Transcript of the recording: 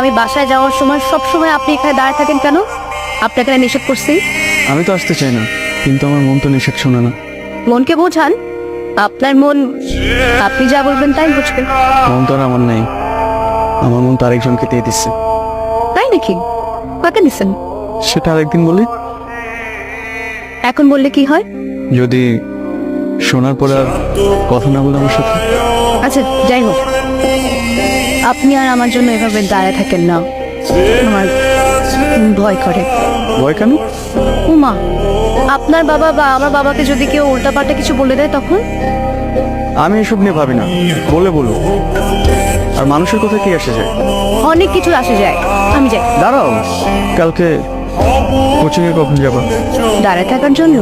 আমি বাসায় যাওয়ার সময় সব সময় আপনি এখানে দাঁড়িয়ে থাকেন কেন? আপনাকে না নিষেধ করছি? আমি তো আসতে চাই না, কিন্তু আমার মন তো নিষেধ শোনে না। মনকে বোঝান, আপনার মন আপনি যা বলবেন তাই বুঝবে। মন তো আর আমার নেই, আমার মন তো আরেকজনকে দিয়ে দিচ্ছে। তাই নাকি? কাকে দিচ্ছেন? সেটা আরেকদিন বলি। এখন বললে কি হয়? যদি শোনার পরে আর কথা না বলে আমার সাথে। আচ্ছা যাই হোক, আপনি আর আমার জন্য এভাবে দাঁড়ায় থাকেন না, আমার ভয় করে। ভয় কেন? উমা, আপনার বাবা বা আমার বাবাকে যদি কেউ উল্টাপাল্টা কিছু বলে দেয় তখন? আমি এসব নিয়ে ভাবি না, বলে বলো। আর মানুষের কথা কি আসে যায়? অনেক কিছু আসে যায়। আমি যাই। দাঁড়াও, কালকে কোচিংয়ে কখন যাবা? দাঁড়ায় থাকার জন্য।